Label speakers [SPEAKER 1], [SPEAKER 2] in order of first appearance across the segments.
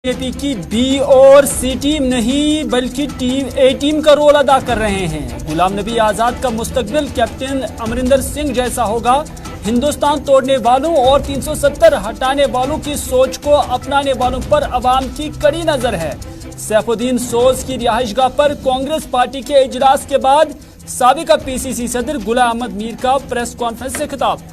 [SPEAKER 1] BJP की B और सी team नहीं बल्कि टीम ए टीम का रोल अदा कर रहे हैं। गुलाम नबी आजाद का मुस्तकबिल कैप्टन अमरिंदर सिंह जैसा होगा। हिंदुस्तान तोड़ने वालों और 370 हटाने वालों की सोच को अपनाने वालों पर अवाम की कड़ी नजर है। सैफुद्दीन सोज की रिहाइशगाह पर कांग्रेस पार्टी के इजलास के बाद साबिका पीसीसी सदर गुलाम अहमद मीर का प्रेस कॉन्फ्रेंस से खिताब।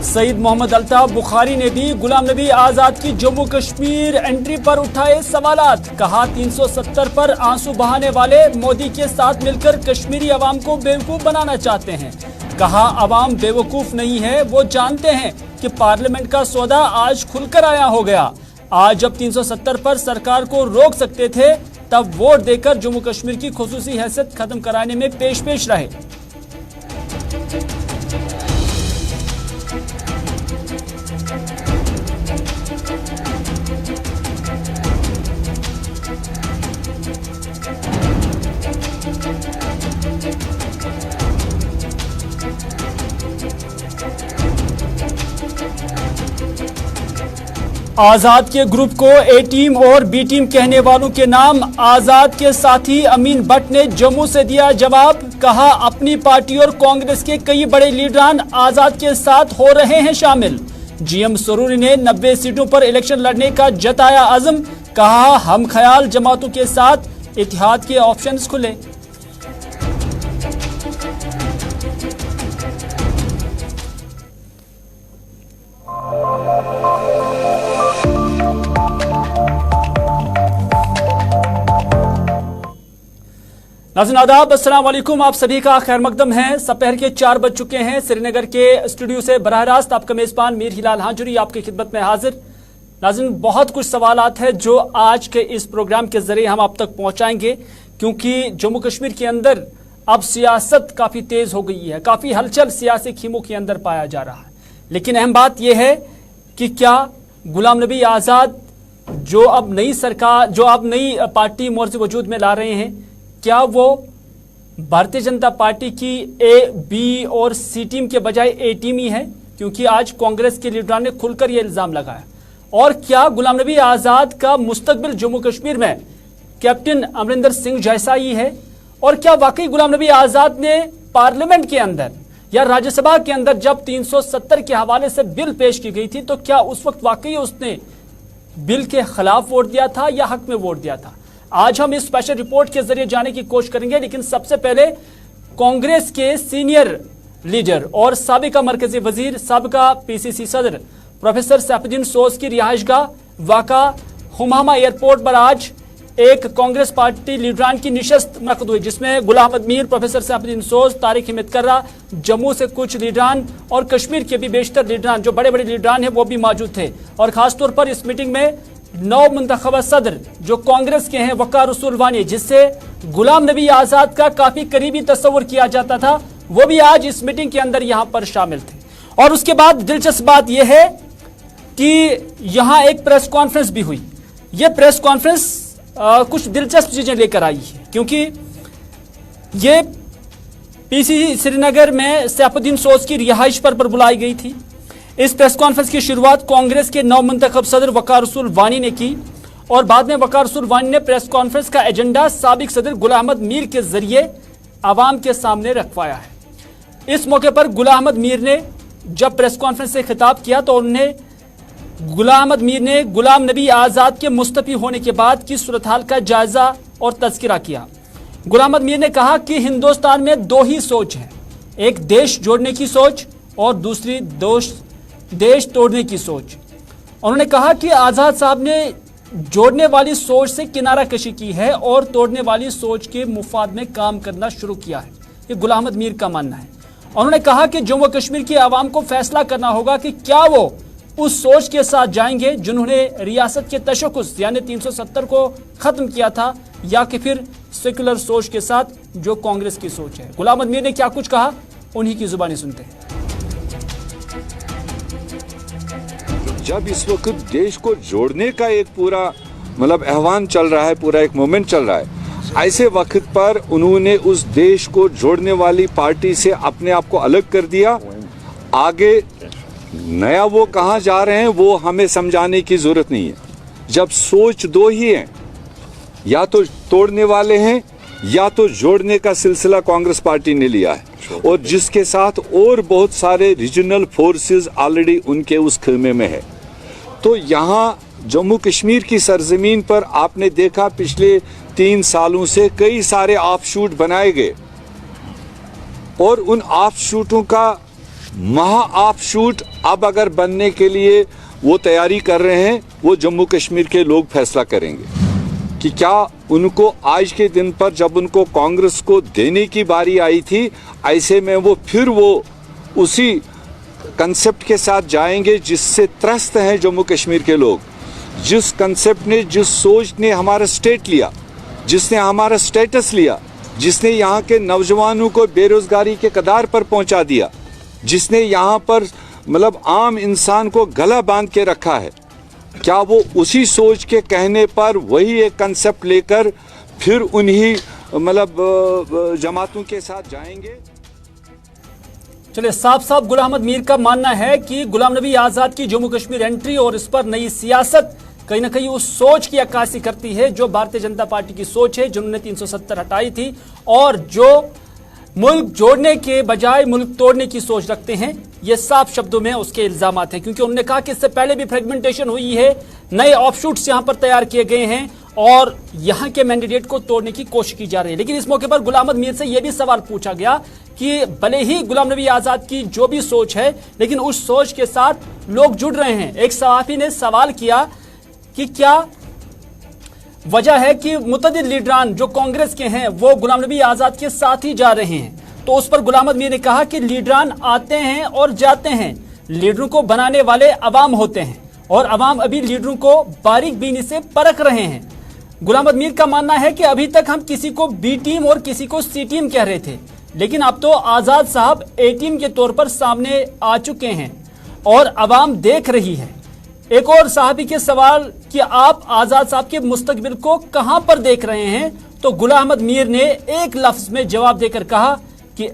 [SPEAKER 1] सईद मोहम्मद अल्ताफ बुखारी ने भी गुलाम नबी आजाद की जम्मू कश्मीर एंट्री पर उठाए सवालात। कहा 370 पर आंसू बहाने वाले मोदी के साथ मिलकर कश्मीरी अवाम को बेवकूफ बनाना चाहते हैं। कहा अवाम बेवकूफ नहीं है, वो जानते हैं कि पार्लियामेंट का सौदा आज खुलकर आया हो गया। आज जब 370 पर सरकार को रोक सकते थे तब वोट देकर जम्मू कश्मीर की खुसूसी हैसियत खत्म कराने में पेश रहे। आजाद के ग्रुप को ए टीम और बी टीम कहने वालों के नाम आजाद के साथी अमीन भट्ट ने जम्मू से दिया जवाब। कहा अपनी पार्टी और कांग्रेस के कई बड़े लीडरान आजाद के साथ हो रहे हैं शामिल। जीएम सरूरी ने 90 सीटों पर इलेक्शन लड़ने का जताया अज़्म। कहा हम ख्याल जमातों के साथ इत्तेहाद के ऑप्शंस खुले। नाज़रीन आदाब, अस्सलाम वालेकुम। आप सभी का खैर मकदम है। दोपहर के 4 बज चुके हैं। श्रीनगर के स्टूडियो से बराह रास्त आपका मेजबान मीर हिलाल हाजुरी आपकी खिदमत में हाजिर। नाज़रीन बहुत कुछ सवालात हैं जो आज के इस प्रोग्राम के जरिए हम आप तक पहुंचाएंगे, क्योंकि जम्मू कश्मीर के अंदर अब सियासत काफ़ी तेज़ हो गई है, काफ़ी हलचल सियासी खीमों के अंदर पाया जा रहा है। लेकिन अहम बात यह है कि क्या गुलाम नबी आज़ाद जो अब नई सरकार, जो अब नई पार्टी मोर्चे वजूद में ला रहे हैं, क्या वो भारतीय जनता पार्टी की ए, बी और सी टीम के बजाय ए टीम ही है? क्योंकि आज कांग्रेस के लीडरान ने खुलकर यह इल्जाम लगाया। और क्या गुलाम नबी आजाद का मुस्तकबिल जम्मू कश्मीर में कैप्टन अमरिंदर सिंह जैसा ही है? और क्या वाकई गुलाम नबी आजाद ने पार्लियामेंट के अंदर या राज्यसभा के अंदर जब 370 के हवाले से बिल पेश की गई थी तो क्या उस वक्त वाकई उसने बिल के खिलाफ वोट दिया था या हक में वोट दिया था? आज हम इस स्पेशल रिपोर्ट के जरिए जानने की कोशिश करेंगे। लेकिन सबसे पहले कांग्रेस के सीनियर लीडर और साबिका मरकजी वजीर, साबिका पीसीसी सदर प्रोफेसर सैफुद्दीन सोज की रिहाइशगाह वाक़ा हुमामा एयरपोर्ट पर आज एक कांग्रेस पार्टी लीडरान की निशस्त मुनक़्क़द हुई, जिसमें गुलाम अहमद मीर, प्रोफेसर सैफुद्दीन सोज, तारिक हिम्मत कर्रा, जम्मू से कुछ लीडरान और कश्मीर के भी बेशतर लीडरान, जो बड़े बड़े लीडरान हैं, वो भी मौजूद थे। और खासतौर पर इस मीटिंग में नौ मुंतखब सदर जो कांग्रेस के हैं वक़ार रसूल वानी, जिससे गुलाम नबी आजाद का काफी करीबी तस्वुर किया जाता था, वो भी आज इस मीटिंग के अंदर यहां पर शामिल थे। और उसके बाद दिलचस्प बात यह है कि यहां एक प्रेस कॉन्फ्रेंस भी हुई। यह प्रेस कॉन्फ्रेंस कुछ दिलचस्प चीजें लेकर आई है, क्योंकि ये पीसीसी श्रीनगर में सैफुद्दीन सोज की रिहाइश पर बुलाई गई थी। इस प्रेस कॉन्फ्रेंस की शुरुआत कांग्रेस के नौ मुंतखब सदर वक़ार रसूल वानी ने की और बाद में वक़ार रसूल वानी ने प्रेस कॉन्फ्रेंस का एजेंडा साबिक सदर गुलाम अहमद मीर के जरिए आवाम के सामने रखवाया है। इस मौके पर गुलाम अहमद मीर ने जब प्रेस कॉन्फ्रेंस से खिताब किया तो गुलाम अहमद मीर ने गुलाम नबी आज़ाद के मुस्तफ़ी होने के बाद की सूरत हाल का जायजा और तज़किरा किया। गुलाम अहमद मीर ने कहा कि हिंदुस्तान में दो ही सोच है, एक देश जोड़ने की सोच और दूसरी देश तोड़ने की सोच। उन्होंने कहा कि आज़ाद साहब ने जोड़ने वाली सोच से किनारा कशी की है और तोड़ने वाली सोच के मुफाद में काम करना शुरू किया है। ये गुलाम अहमद मीर का मानना है। उन्होंने कहा कि जम्मू कश्मीर की आवाम को फैसला करना होगा कि क्या वो उस सोच के साथ जाएंगे जिन्होंने रियासत के तशक्कुस यानी 370 को खत्म किया था, या कि फिर सेकुलर सोच के साथ जो कांग्रेस की सोच है। गुलाम अहमद मीर ने क्या कुछ कहा, उन्हीं की जुबानी सुनते हैं।
[SPEAKER 2] जब इस वक्त देश को जोड़ने का एक पूरा मतलब आह्वान चल रहा है, पूरा एक मोमेंट चल रहा है, ऐसे वक्त पर उन्होंने उस देश को जोड़ने वाली पार्टी से अपने आप को अलग कर दिया। आगे नया वो कहाँ जा रहे हैं वो हमें समझाने की जरूरत नहीं है। जब सोच दो ही है, या तो तोड़ने वाले हैं या तो जोड़ने का सिलसिला कांग्रेस पार्टी ने लिया है, और जिसके साथ और बहुत सारे रीजनल फोर्सेस ऑलरेडी उनके उस खेमे में है। तो यहाँ जम्मू कश्मीर की सरजमीन पर आपने देखा पिछले 3 सालों से कई सारे ऑफशूट बनाए गए, और उन ऑफशूटों का महा ऑफशूट अब अगर बनने के लिए वो तैयारी कर रहे हैं, वो जम्मू कश्मीर के लोग फैसला करेंगे कि क्या उनको आज के दिन पर जब उनको कांग्रेस को देने की बारी आई थी, ऐसे में वो फिर वो उसी कंसेप्ट के साथ जाएंगे जिससे त्रस्त हैं जम्मू कश्मीर के लोग, जिस कंसेप्ट ने, जिस सोच ने हमारा स्टेट लिया, जिसने हमारा स्टेटस लिया, जिसने यहाँ के नौजवानों को बेरोजगारी के कगार पर पहुँचा दिया, जिसने यहाँ पर मतलब आम इंसान को गला बांध के रखा है, क्या वो उसी सोच के कहने पर वही एक कंसेप्ट लेकर फिर उन्हीं मतलब जमातों के साथ जाएंगे?
[SPEAKER 1] चलिए, साफ साफ गुलाम अहमद मीर का मानना है कि गुलाम नबी आजाद की जम्मू कश्मीर एंट्री और इस पर नई सियासत कहीं ना कहीं उस सोच की अक्कासी करती है जो भारतीय जनता पार्टी की सोच है, जिन्होंने 370 हटाई थी और जो मुल्क जोड़ने के बजाय मुल्क तोड़ने की सोच रखते हैं। ये साफ शब्दों में उसके इल्जामात हैं, क्योंकि उन्होंने कहा कि इससे पहले भी फ्रेगमेंटेशन हुई है, नए ऑफशूट्स यहां पर तैयार किए गए हैं और यहां के मैंडेट को तोड़ने की कोशिश की जा रही है। लेकिन इस मौके पर गुलाम अहमद मीर से यह भी सवाल पूछा गया कि भले ही गुलाम नबी आजाद की जो भी सोच है, लेकिन उस सोच के साथ लोग जुड़ रहे हैं। एक सहाफी ने सवाल किया कि क्या वजह है कि मुतअद्दिद लीडरान जो कांग्रेस के हैं वो गुलाम नबी आजाद के साथ ही जा रहे हैं। तो उस पर गुलाम अहमद मीर ने कहा कि लीडरान आते हैं और जाते हैं, लीडरों को बनाने वाले अवाम होते हैं और अवाम अभी लीडरों को बारीक बीनी से परख रहे हैं। गुलाम अहमद मीर का मानना है कि अभी तक हम किसी को बी टीम और किसी को सी टीम कह रहे थे, लेकिन अब तो आजाद साहब ए टीम के तौर पर सामने आ चुके हैं और अवाम देख रही है। एक और साहबी के सवाल कि आप आजाद साहब के मुस्तकबिल को कहां पर देख रहे हैं, तो गुलाम अहमद मीर ने एक लफ्ज में जवाब देकर कहा कि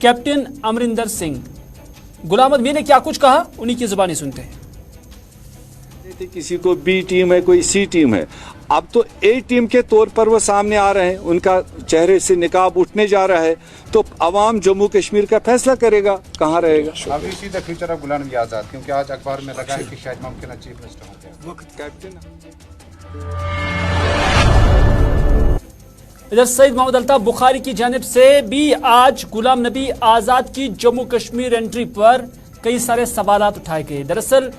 [SPEAKER 1] कैप्टन अमरिंदर सिंह। गुलाम अहमद मीर ने क्या कुछ कहा, उन्हीं की जुबानी सुनते हैं।
[SPEAKER 2] किसी को बी टीम है, कोई सी टीम है, अब तो ए टीम के तौर पर वो सामने आ रहे हैं, उनका चेहरे से निकाब उठने जा रहा है, तो अवाम जम्मू कश्मीर का फैसला करेगा कहाँ रहेगा।
[SPEAKER 3] अभी see the future of Ghulam Nabi Azad, क्योंकि आज अखबार में लगा है कि शायद मुमकिन चीफ मिनिस्टर होंगे
[SPEAKER 2] कैप्टन।
[SPEAKER 1] इधर सईद मोहम्मद अल्ताफ बुखारी की जानिब से भी आज गुलाम नबी आजाद की जम्मू कश्मीर एंट्री पर कई सारे सवालात उठाए गए। दरअसल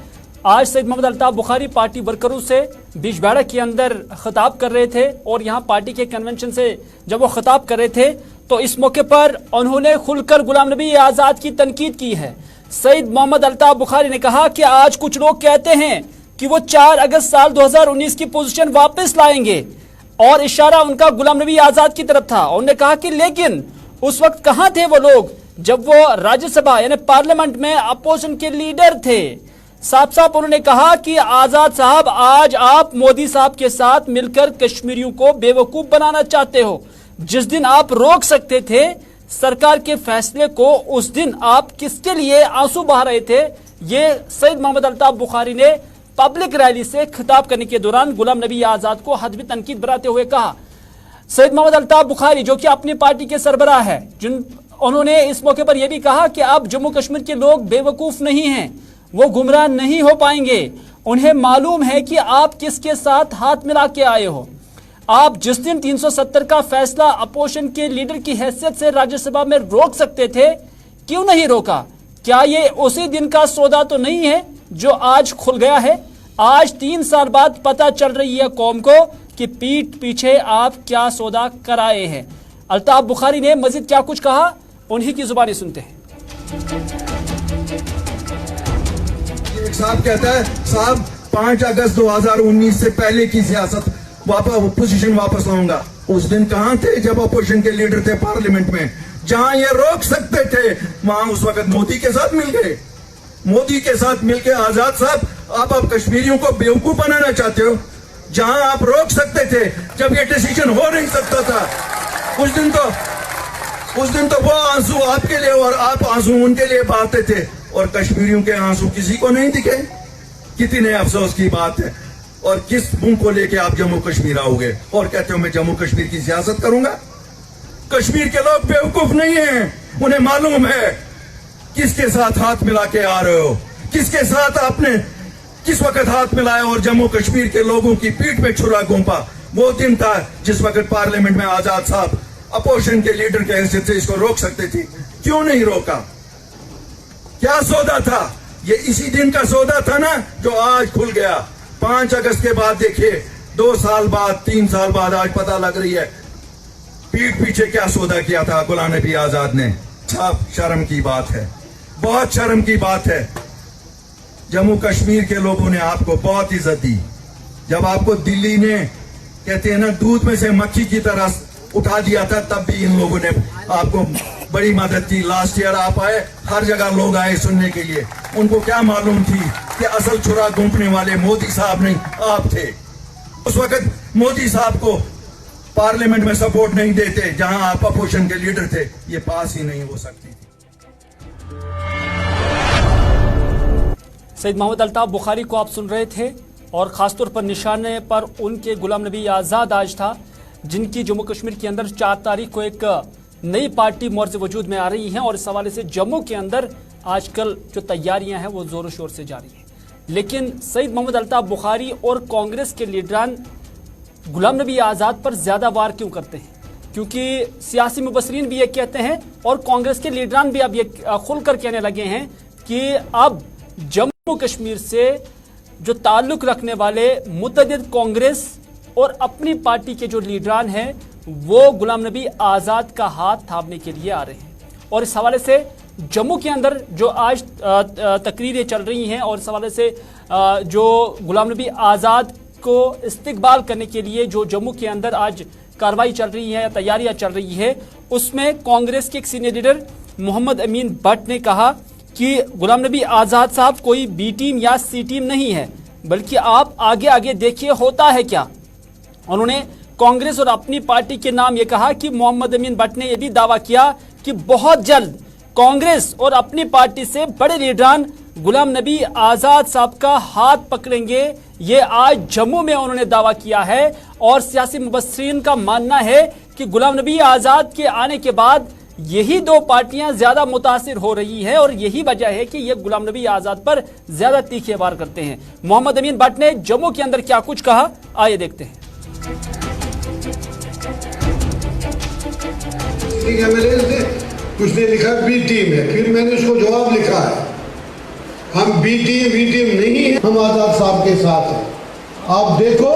[SPEAKER 1] आज सईद मोहम्मद अल्ताफ बुखारी पार्टी वर्करों से बिजबेड़ा के अंदर खिताब कर रहे थे और यहाँ पार्टी के कन्वेंशन से जब वो खिताब कर रहे थे तो इस मौके पर उन्होंने खुलकर गुलाम नबी आजाद की तनकीद की है। सईद मोहम्मद अल्ताफ बुखारी ने कहा कि आज कुछ लोग कहते हैं कि वो 4 अगस्त साल 2019 की पोजीशन वापस लाएंगे और इशारा उनका गुलाम नबी आजाद की तरफ था। उन्होंने कहा कि लेकिन उस वक्त कहां थे वो लोग जब वो राज्यसभा यानी पार्लियामेंट में अपोजिशन के लीडर थे। साफ साफ उन्होंने कहा कि आजाद साहब आज आप मोदी साहब के साथ मिलकर कश्मीरियों को बेवकूफ बनाना चाहते हो। जिस दिन आप रोक सकते थे सरकार के फैसले को, उस दिन आप किसके लिए आंसू बहा रहे थे। ये सईद मोहम्मद अल्ताफ बुखारी ने पब्लिक रैली से खिताब करने के दौरान गुलाम नबी आजाद को हदबी तनकीद बनाते हुए कहा। सईद मोहम्मद अल्ताफ बुखारी जो कि अपनी पार्टी के सरबराह है, उन्होंने इस मौके पर यह भी कहा कि अब जम्मू कश्मीर के लोग बेवकूफ नहीं हैं, वो गुमराह नहीं हो पाएंगे। उन्हें मालूम है कि आप किसके साथ हाथ मिला के आए हो। आप जिस दिन 370 का फैसला अपोजिशन के लीडर की हैसियत से राज्यसभा में रोक सकते थे, क्यों नहीं रोका? क्या ये उसी दिन का सौदा तो नहीं है जो आज खुल गया है? आज 3 साल बाद पता चल रही है कौम को कि पीठ पीछे आप क्या सौदा कराए हैं। अल्ताफ बुखारी ने मजीद क्या कुछ कहा, उन्हीं की जुबानी सुनते हैं।
[SPEAKER 4] एक साहब कहता है साहब 5 अगस्त 2019 से पहले की सियासत पोजीशन वापस लाऊंगा। उस दिन कहां थे जब अपोजिशन के लीडर थे पार्लियामेंट में? जहां ये रोक सकते थे वहां उस वक्त मोदी के साथ मिल गए। मोदी के साथ मिलकर आजाद साहब आप कश्मीरियों को बेवकूफ बनाना चाहते हो। जहां आप रोक सकते थे, जब ये डिसीजन हो नहीं सकता था, उस दिन तो वो आंसू आपके लिए और आप आंसू उनके लिए बहाते थे, और कश्मीरियों के आंसू किसी को नहीं दिखे। कितने अफसोस की बात है। और किस मुंह को लेके आप जम्मू कश्मीर आओगे और कहते हो मैं जम्मू कश्मीर की सियासत करूंगा? कश्मीर के लोग बेवकूफ नहीं हैं, उन्हें मालूम है किसके साथ हाथ मिला के आ रहे हो, किसके साथ आपने किस वक्त हाथ मिलाया और जम्मू कश्मीर के लोगों की पीठ पे छुरा घोंपा। वो दिन था जिस वक्त पार्लियामेंट में आजाद साहब अपोजिशन के लीडर के हैसियत से इसको रोक सकते थे, क्यों नहीं रोका? क्या सौदा था? ये इसी दिन का सौदा था ना जो आज खुल गया। 5 अगस्त के बाद देखिए, 2 साल बाद 3 साल बाद आज पता लग रही है पीठ पीछे क्या सौदा किया था गुलाम नबी आजाद ने। साहब शर्म की बात है, बहुत शर्म की बात है। जम्मू कश्मीर के लोगों ने आपको बहुत इज्जत दी। जब आपको दिल्ली ने कहते हैं ना दूध में से मक्खी की तरह उठा दिया था, तब भी इन लोगों ने आपको बड़ी मदद की। लास्ट ईयर आप आए, हर जगह लोग आए सुनने के लिए। उनको क्या मालूम थी कि असल छुरा घोंपने वाले मोदी साहब नहीं आप थे। उस वक्त मोदी साहब को पार्लियामेंट में सपोर्ट नहीं देते, जहां आप अपोजिशन के लीडर थे, ये पास ही नहीं हो सकती थी।
[SPEAKER 1] सईद मोहम्मद अल्ताफ बुखारी को आप सुन रहे थे, और खासतौर पर निशाने पर उनके गुलाम नबी आज़ाद आज था, जिनकी जम्मू कश्मीर के अंदर 4 तारीख को एक नई पार्टी मोर्चे वजूद में आ रही है, और इस हवाले से जम्मू के अंदर आजकल जो तैयारियां हैं वो जोरों शोर से जारी हैं। लेकिन सईद मोहम्मद अल्ताफ बुखारी और कांग्रेस के लीडरान गुलाम नबी आज़ाद पर ज्यादा वार क्यों करते हैं? क्योंकि सियासी मुबसरीन भी ये कहते हैं और कांग्रेस के लीडरान भी अब ये खुलकर कहने लगे हैं कि अब जम्मू कश्मीर से जो ताल्लुक रखने वाले मुतअद्दिद कांग्रेस और अपनी पार्टी के जो लीडरान हैं वो गुलाम नबी आज़ाद का हाथ थामने के लिए आ रहे हैं। और इस हवाले से जम्मू के अंदर जो आज तकरीरें चल रही हैं, और इस हवाले से जो गुलाम नबी आज़ाद को इस्तकबाल करने के लिए जो जम्मू के अंदर आज कार्रवाई चल रही है, तैयारियां चल रही है, उसमें कांग्रेस के एक सीनियर लीडर मोहम्मद अमीन भट्ट ने कहा कि गुलाम नबी आज़ाद साहब कोई बी टीम या सी टीम नहीं है, बल्कि आप आगे आगे देखिए होता है क्या। उन्होंने कांग्रेस और अपनी पार्टी के नाम ये कहा कि मोहम्मद अमीन भट्ट ने यह भी दावा किया कि बहुत जल्द कांग्रेस और अपनी पार्टी से बड़े लीडरान गुलाम नबी आज़ाद साहब का हाथ पकड़ेंगे। ये आज जम्मू में उन्होंने दावा किया है, और सियासी मुबस्सिरीन का मानना है कि गुलाम नबी आज़ाद के आने के बाद यही 2 पार्टियां ज्यादा मुतासिर हो रही है, और यही वजह है कि ये गुलाम नबी आज़ाद पर ज्यादा तीखे वार करते हैं। मोहम्मद अमीन भट्ट ने जम्मू के अंदर क्या कुछ कहा, आइए देखते हैं।
[SPEAKER 5] कुछ ने लिखा बी टीम है, फिर मैंने उसको जवाब लिखा है हम बी टीम नहीं है, हम आजाद साहब के साथ हैं। आप देखो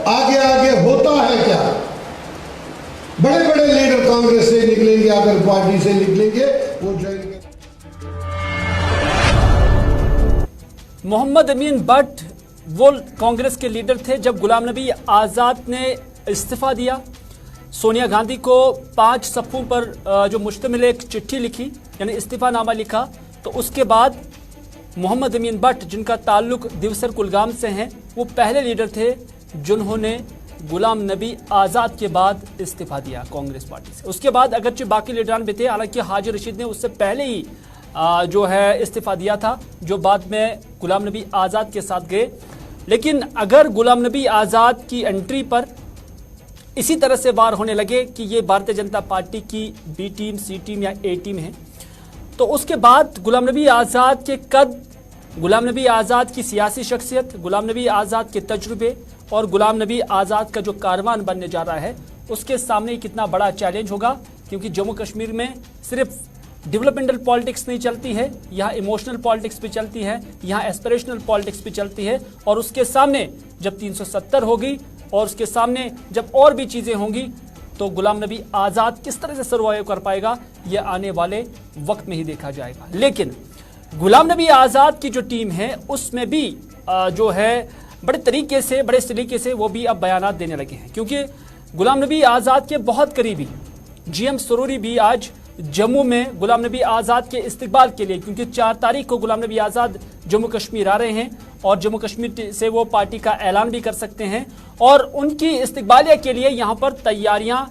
[SPEAKER 5] आगे आगे होता है क्या। बड़े बड़े लीडर कांग्रेस से निकलेंगे, अगर पार्टी से निकलेंगे वो जाएंगे।
[SPEAKER 1] मोहम्मद अमीन भट्ट वो कांग्रेस के लीडर थे जब गुलाम नबी आज़ाद ने इस्तीफा दिया। सोनिया गांधी को 5 सफ़ों पर जो मुश्तमिल एक चिट्ठी लिखी, यानी इस्तीफानामा लिखा, तो उसके बाद मोहम्मद अमीन भट्ट जिनका ताल्लुक दिवसर कुलगाम से हैं, वो पहले लीडर थे जिन्होंने गुलाम नबी आज़ाद के बाद इस्तीफा दिया कांग्रेस पार्टी से। उसके बाद अगरचे बाकी लीडरान भी थे, हालांकि हाजी रशीद ने उससे पहले ही जो है इस्तीफा दिया था, जो बाद में गुलाम नबी आज़ाद के साथ गए। लेकिन अगर गुलाम नबी आज़ाद की एंट्री पर इसी तरह से वार होने लगे कि ये भारतीय जनता पार्टी की बी टीम, सी टीम या ए टीम है, तो उसके बाद गुलाम नबी आज़ाद के कद, गुलाम नबी आज़ाद की सियासी शख्सियत, गुलाम नबी आज़ाद के तजुर्बे और गुलाम नबी आज़ाद का जो कारवान बनने जा रहा है, उसके सामने कितना बड़ा चैलेंज होगा। क्योंकि जम्मू कश्मीर में सिर्फ डेवलपमेंटल पॉलिटिक्स नहीं चलती है, यहाँ इमोशनल पॉलिटिक्स भी चलती है, यहाँ एस्पिरेशनल पॉलिटिक्स भी चलती है। और उसके सामने जब 370 होगी और उसके सामने जब और भी चीज़ें होंगी, तो गुलाम नबी आज़ाद किस तरह से सर्वाइव कर पाएगा, ये आने वाले वक्त में ही देखा जाएगा। लेकिन गुलाम नबी आज़ाद की जो टीम है उसमें भी जो है बड़े तरीके से, बड़े सलीके से वो भी अब बयानात देने लगे हैं। क्योंकि गुलाम नबी आज़ाद के बहुत करीबी GM सरूरी भी आज जम्मू में गुलाम नबी आज़ाद के इस्तकबाल के लिए, क्योंकि 4 तारीख को गुलाम नबी आज़ाद जम्मू कश्मीर आ रहे हैं, और जम्मू कश्मीर से वो पार्टी का ऐलान भी कर सकते हैं और उनकी इस्तकबालिया के लिए यहाँ पर तैयारियां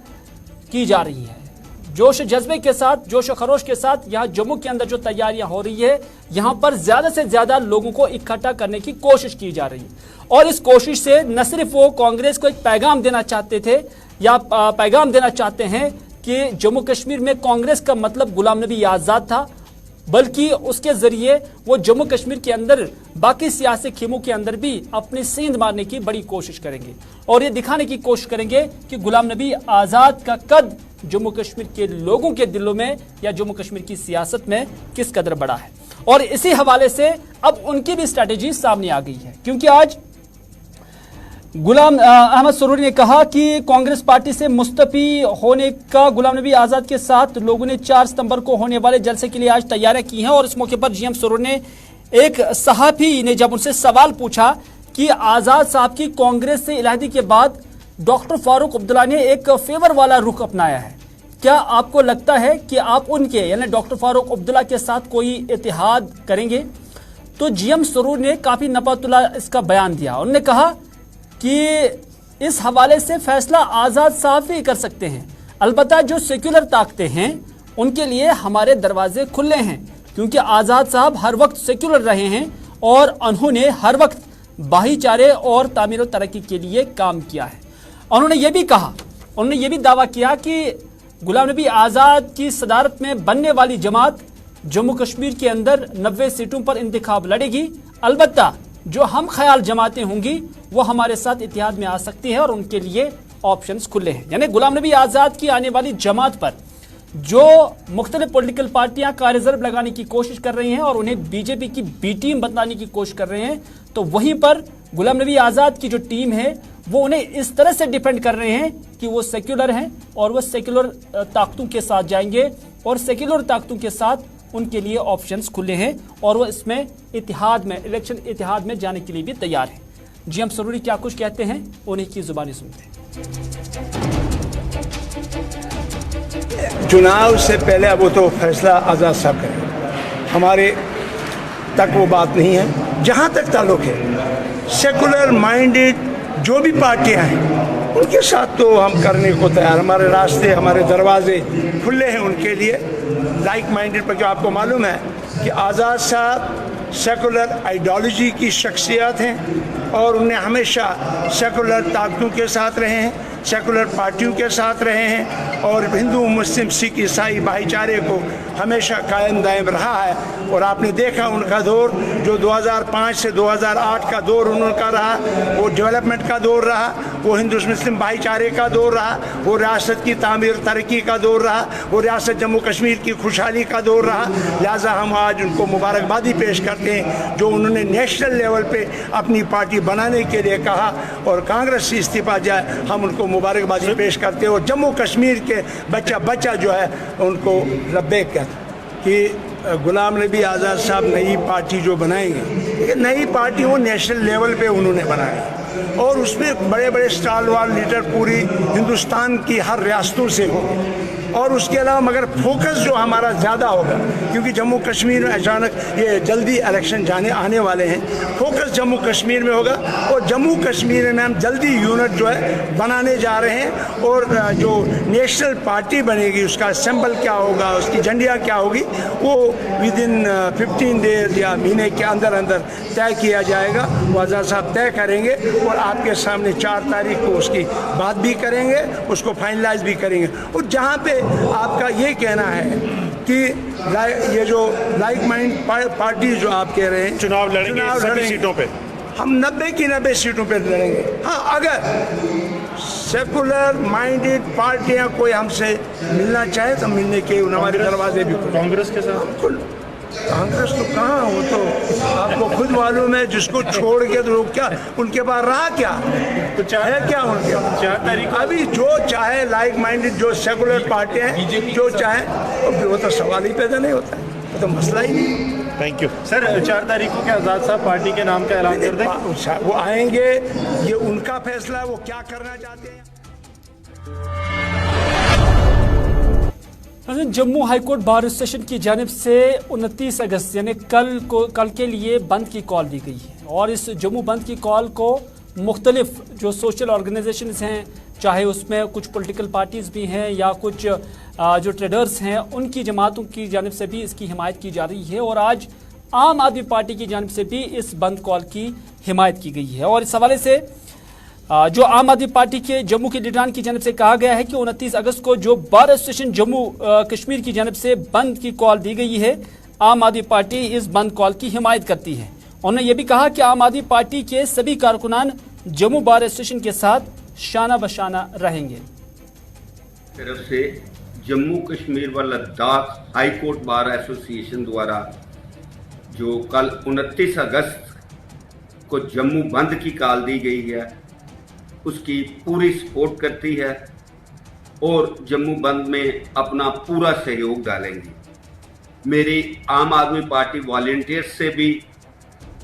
[SPEAKER 1] की जा रही है। जोश जज्बे के साथ, जोश खरोश के साथ यहाँ जम्मू के अंदर जो तैयारियां हो रही है, यहाँ पर ज्यादा से ज्यादा लोगों को इकट्ठा करने की कोशिश की जा रही है। और इस कोशिश से न सिर्फ वो कांग्रेस को एक पैगाम देना चाहते थे या पैगाम देना चाहते हैं कि जम्मू कश्मीर में कांग्रेस का मतलब गुलाम नबी आजाद था, बल्कि उसके जरिए वो जम्मू कश्मीर के अंदर बाकी सियासी खेमों के अंदर भी अपनी सेंध मारने की बड़ी कोशिश करेंगे और ये दिखाने की कोशिश करेंगे कि गुलाम नबी आजाद का कद जम्मू कश्मीर के लोगों के दिलों में या जम्मू कश्मीर की सियासत में किस कदर बड़ा है। और इसी हवाले से अब उनकी भी स्ट्रैटेजी सामने आ गई है, क्योंकि आज गुलाम अहमद सुरूरी ने कहा कि कांग्रेस पार्टी से मुस्तफी होने का गुलाम नबी आजाद के साथ लोगों ने 4 सितंबर को होने वाले जलसे के लिए आज तैयारियां की हैं। और इस मौके पर जीएम सुरूरी ने एक सहाफी ने जब उनसे सवाल पूछा कि आजाद साहब की कांग्रेस से इलाहदी के बाद डॉक्टर फारूक अब्दुल्ला ने एक फेवर वाला रुख अपनाया है, क्या आपको लगता है कि आप उनके यानी डॉक्टर फारूक अब्दुल्ला के साथ कोई इत्तेहाद करेंगे? तो जीएम सुरूरी ने काफी नपातुला इसका बयान दिया। उन्होंने कहा कि इस हवाले से फैसला आजाद साहब ही कर सकते हैं, अलबत्ता जो सेक्युलर ताकतें हैं उनके लिए हमारे दरवाजे खुले हैं, क्योंकि आजाद साहब हर वक्त सेक्युलर रहे हैं और उन्होंने हर वक्त भाईचारे और तामीर और तरक्की के लिए काम किया है। उन्होंने ये भी कहा, उन्होंने ये भी दावा किया कि गुलाम नबी आजाद की सदारत में बनने वाली जमात जम्मू कश्मीर के अंदर 90 सीटों पर इंतखाब लड़ेगी, अलबत्ता जो हम ख्याल जमातें होंगी वो हमारे साथ इत्तेहाद में आ सकती है और उनके लिए ऑप्शंस खुले हैं। यानी गुलाम नबी आजाद की आने वाली जमात पर जो मुख्तलिफ पॉलिटिकल पार्टियां का रिजर्व लगाने की कोशिश कर रही हैं और उन्हें बीजेपी की बी टीम बताने की कोशिश कर रहे हैं, तो वहीं पर गुलाम नबी आजाद की जो टीम है वो उन्हें इस तरह से डिफेंड कर रहे हैं कि वो सेक्युलर हैं और वो सेक्युलर ताकतों के साथ जाएंगे और सेक्युलर ताकतों के साथ उनके लिए ऑप्शंस खुले हैं और वो इसमें इत्तेहाद में, इलेक्शन इत्तेहाद में जाने के लिए भी तैयार हैं। जीएम सुरूरी क्या कुछ कहते हैं, उन्हीं की जुबानी सुनते हैं।
[SPEAKER 6] चुनाव से पहले वो तो फैसला आज़ाद साहब करें, हमारे तक वो बात नहीं है। जहाँ तक ताल्लुक है सेकुलर माइंडेड जो भी पार्टियां हैं उनके साथ तो हम करने को तैयार, हमारे रास्ते, हमारे दरवाजे खुले हैं उनके लिए। लाइक माइंडेड पर जो आपको मालूम है कि आज़ाद साहब सेकुलर आइडियोलॉजी की शख्सियत हैं और उन्हें हमेशा सेकुलर ताकतों के साथ रहे हैं, सेकुलर पार्टियों के साथ रहे हैं और हिंदू मुस्लिम सिख ईसाई भाईचारे को हमेशा कायम दायम रहा है। और आपने देखा उनका दौर जो 2005 से 2008 का दौर उनका रहा, वो डेवलपमेंट का दौर रहा, वो हिंदू मुस्लिम भाईचारे का दौर रहा, वो रियासत की तामीर तरक्की का दौर रहा, वो रियासत जम्मू कश्मीर की खुशहाली का दौर रहा। लिहाजा हम आज उनको मुबारकबादी पेश करते हैं जो उन्होंने नेशनल लेवल पे अपनी पार्टी बनाने के लिए कहा और कांग्रेस से इस्तीफा जाए, हम उनको मुबारकबादी पेश करते हैं और जम्मू कश्मीर के बच्चा जो है उनको लब्बैक कहते कि गुलाम नबी आज़ाद साहब नई पार्टी जो बनाएंगे, लेकिन नई पार्टी वो नेशनल लेवल पे उन्होंने बनाई और उसमें बड़े बड़े स्टारवार लीडर पूरी हिंदुस्तान की हर रियासतों से होंगे। और उसके अलावा मगर फोकस जो हमारा ज़्यादा होगा, क्योंकि जम्मू कश्मीर में अचानक ये जल्दी इलेक्शन आने वाले हैं, फोकस जम्मू कश्मीर में होगा और जम्मू कश्मीर में हम जल्दी यूनिट जो है बनाने जा रहे हैं और जो नेशनल पार्टी बनेगी उसका सिंबल क्या होगा, उसकी झंडियाँ क्या होगी, वो विद इन 15 डेज या महीने के अंदर अंदर तय किया जाएगा। वो आज़ाद साहब तय करेंगे और आपके सामने 4 तारीख को उसकी बात भी करेंगे, उसको फाइनलाइज भी करेंगे। और जहाँ पे आपका ये कहना है कि ये जो लाइक माइंड पार्टी जो आप कह रहे हैं
[SPEAKER 7] चुनाव लड़ेंगे सभी सीटों पे,
[SPEAKER 6] हम 90 की 90 सीटों पे लड़ेंगे। हाँ, अगर सेकुलर माइंडेड पार्टियां कोई हमसे मिलना चाहे तो मिलने के हमारे दरवाजे भी खुले।
[SPEAKER 7] कांग्रेस के साथ
[SPEAKER 6] कांग्रेस तो कहाँ हो, तो आपको खुद मालूम है जिसको छोड़ के तो क्या उनके पास रहा क्या, तो चाहे क्या उनके
[SPEAKER 7] 4 तारीख
[SPEAKER 6] अभी जो चाहे लाइक माइंडेड जो सेकुलर पार्टी हैं जो चाहे वो तो सवाल ही पैदा नहीं होता है, वो तो मसला ही नहीं।
[SPEAKER 7] Thank you sir. 4 तारीख को क्या आज़ाद साहब पार्टी के नाम का ऐलान कर दें?
[SPEAKER 6] वो आएंगे, ये उनका फैसला है वो क्या करना चाहते हैं।
[SPEAKER 1] जम्मू हाईकोर्ट बार एसोसिएशन की जानिब से 29 अगस्त यानी कल के लिए बंद की कॉल दी गई है और इस जम्मू बंद की कॉल को मुख्तलिफ जो सोशल ऑर्गेनाइजेशंस हैं, चाहे उसमें कुछ पॉलिटिकल पार्टीज भी हैं या कुछ जो ट्रेडर्स हैं, उनकी जमातों की जानिब से भी इसकी हिमायत की जा रही है और आज आम आदमी पार्टी की जानिब से भी इस बंद कॉल की हिमायत की गई है। और इस हवाले से जो आम आदमी पार्टी के जम्मू के लीडरान की जानिब से कहा गया है कि 29 अगस्त को जो बार एसोसिएशन जम्मू कश्मीर की जानिब से बंद की कॉल दी गई है, आम आदमी पार्टी इस बंद कॉल की हिमायत करती है। उन्होंने ये भी कहा कि आम आदमी पार्टी के सभी कारकुनान जम्मू बार एसोसिएशन के साथ शाना बशाना रहेंगे।
[SPEAKER 8] तरफ से जम्मू कश्मीर व Ladakh high court bar association द्वारा जो कल 29 अगस्त को जम्मू बंद की कॉल दी गई है, उसकी पूरी सपोर्ट करती है और जम्मू बंद में अपना पूरा सहयोग डालेंगी। मेरी आम आदमी पार्टी वॉलंटियर्स से भी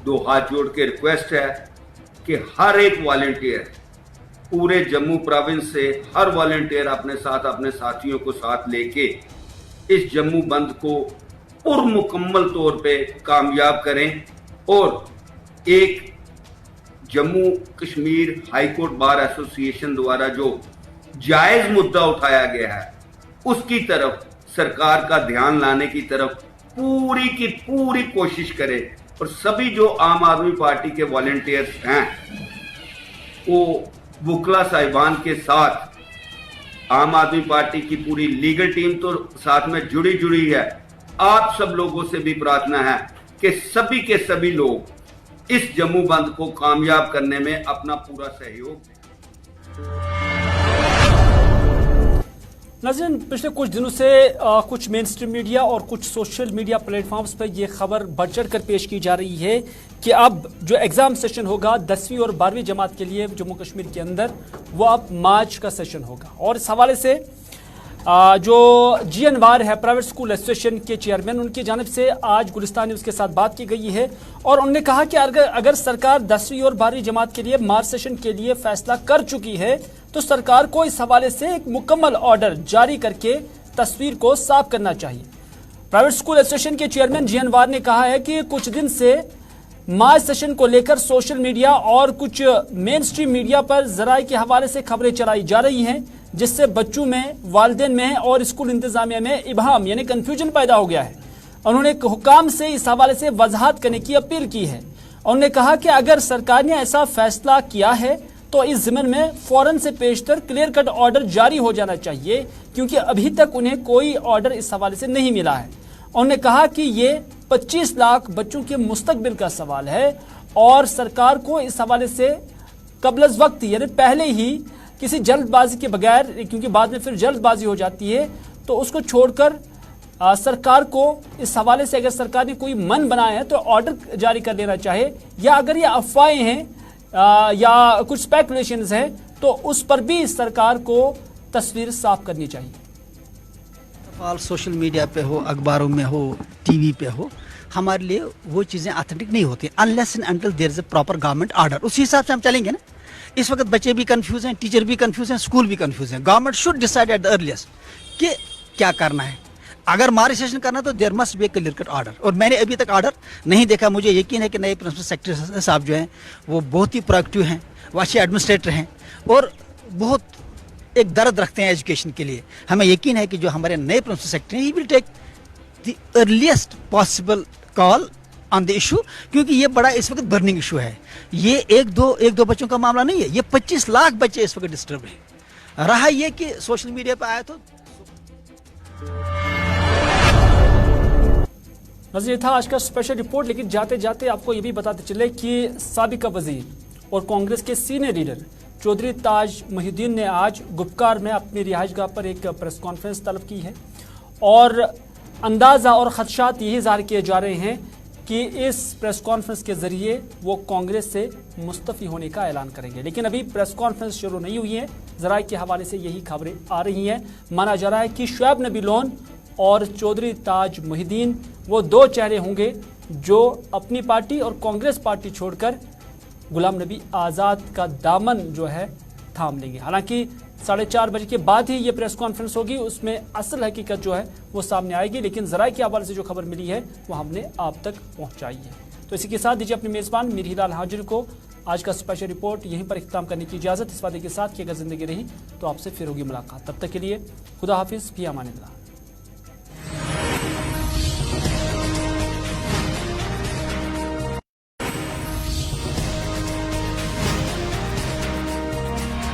[SPEAKER 8] दो हाथ जोड़ के रिक्वेस्ट है कि हर एक वॉलंटियर, पूरे जम्मू प्रोविंस से हर वॉलंटियर अपने साथ अपने साथियों को साथ लेके इस जम्मू बंद को पुरमुकम्मल तौर पे कामयाब करें और एक Jammu Kashmir high court bar association द्वारा जो जायज मुद्दा उठाया गया है उसकी तरफ सरकार का ध्यान लाने की तरफ पूरी की पूरी कोशिश करें और सभी जो आम आदमी पार्टी के वॉलंटियर्स हैं वो वुकला साहिबान के साथ आम आदमी पार्टी की पूरी लीगल टीम तो साथ में जुड़ी है। आप सब लोगों से भी प्रार्थना है कि सभी के सभी लोग इस जम्मू बंद को कामयाब करने में अपना पूरा सहयोग दें।
[SPEAKER 1] नाज़रीन, पिछले कुछ दिनों से कुछ मेन स्ट्रीम मीडिया और कुछ सोशल मीडिया प्लेटफॉर्म्स पर यह खबर बढ़ चढ़ कर पेश की जा रही है कि अब जो एग्जाम सेशन होगा 10वीं और 12वीं जमात के लिए जम्मू कश्मीर के अंदर, वो अब मार्च का सेशन होगा। और इस हवाले से जो GNVAR है, प्राइवेट स्कूल एसोसिएशन के चेयरमैन, उनकी जानिब से आज गुलिस्तान न्यूज़ के साथ बात की गई है और उन्होंने कहा कि अगर सरकार 10वीं और 12वीं जमात के लिए मार्च सेशन के लिए फैसला कर चुकी है तो सरकार को इस हवाले से एक मुकम्मल ऑर्डर जारी करके तस्वीर को साफ करना चाहिए। प्राइवेट स्कूल एसोसिएशन के चेयरमैन GNVAR ने कहा है कि कुछ दिन से मार्च सेशन को लेकर सोशल मीडिया और कुछ मेन स्ट्रीम मीडिया पर जराए के हवाले से खबरें चलाई जा रही हैं, जिससे बच्चों में, वालिदैन में और स्कूल इंतजामिया में इबहम यानी कंफ्यूजन पैदा हो गया है। उन्होंने हुकाम से इस हवाले से वजाहत करने की अपील की है। उन्होंने कहा कि अगर सरकार ने ऐसा फैसला किया है तो इस ज़िम्न में फौरन से पेशतर क्लियर कट ऑर्डर जारी हो जाना चाहिए, क्योंकि अभी तक उन्हें कोई ऑर्डर इस हवाले से नहीं मिला है। उन्होंने कहा कि ये 25 लाख बच्चों के मुस्तकबिल का सवाल है और सरकार को इस हवाले से कबल वक्त यानी पहले ही किसी जल्दबाजी के बगैर, क्योंकि बाद में फिर जल्दबाजी हो जाती है, तो उसको छोड़कर सरकार को इस हवाले से अगर सरकार ने कोई मन बनाया है तो ऑर्डर जारी कर लेना चाहिए, या अगर ये अफवाहें हैं या कुछ स्पेकुलेशंस हैं तो उस पर भी सरकार को तस्वीर साफ करनी चाहिए।
[SPEAKER 9] सोशल मीडिया पे हो, अखबारों में हो, टीवी पे हो, हमारे लिए वो चीज़ें ऑथेंटिक नहीं होती unless and until there is a proper government order. उसी हिसाब से हम चलेंगे ना। इस वक्त बच्चे भी कंफ्यूज हैं, टीचर भी कंफ्यूज हैं, स्कूल भी कंफ्यूज हैं। Government should decide at the earliest कि क्या करना है। अगर मार्च सेशन करना तो there must be a clear cut order, और मैंने अभी तक ऑर्डर नहीं देखा। मुझे यकीन है कि नए प्रिंसिपल सेक्रेटरी साहब जो हैं वो बहुत ही प्रोएक्टिव हैं, वो अच्छे एडमिनिस्ट्रेटर हैं और बहुत एक दर्द रखते हैं एजुकेशन के लिए। हमें यकीन है कि जो हमारे नए प्रिंसिपल सेक्रेटरी हैं he will take the earliest possible call on the issue, क्योंकि ये बड़ा इस वक्त बर्निंग इशू है। ये एक दो बच्चों का मामला नहीं है, ये 25 लाख बच्चे इस वक्त डिस्टर्ब हैं। रहा ये कि सोशल मीडिया पर आया तो
[SPEAKER 1] नज़र, था आज का स्पेशल रिपोर्ट। लेकिन जाते जाते आपको ये भी बताते चले कि साबिका वजीर और कांग्रेस के सीनियर लीडर चौधरी ताज मोहिउद्दीन ने आज गुपकार में अपनी रिहाइशगाह पर एक प्रेस कॉन्फ्रेंस तलब की है और अंदाज़ा और खदशात यही ज़ाहिर किए जा रहे हैं कि इस प्रेस कॉन्फ्रेंस के ज़रिए वो कांग्रेस से मुस्तफ़ी होने का ऐलान करेंगे। लेकिन अभी प्रेस कॉन्फ्रेंस शुरू नहीं हुई है। ज़राए के हवाले से यही खबरें आ रही हैं। माना जा रहा है कि शुएब नबी लोन और चौधरी ताज मोहिउद्दीन वो दो चेहरे होंगे जो अपनी पार्टी और कांग्रेस पार्टी छोड़कर गुलाम नबी आज़ाद का दामन जो है थाम लेंगे। हालांकि 4:30 बजे के बाद ही ये प्रेस कॉन्फ्रेंस होगी, उसमें असल हकीकत जो है वो सामने आएगी, लेकिन जराये के हवाले से जो खबर मिली है वो हमने आप तक पहुंचाई है। तो इसी के साथ दीजिए अपने मेजबान मीर हिलाल हाजिर को आज का स्पेशल रिपोर्ट यहीं पर इख्तिताम करने की इजाजत, इस वादे के साथ कि अगर जिंदगी रही तो आपसे फिर होगी मुलाकात। तब तक के लिए खुदा हाफिज, भी अमानिल्लाह।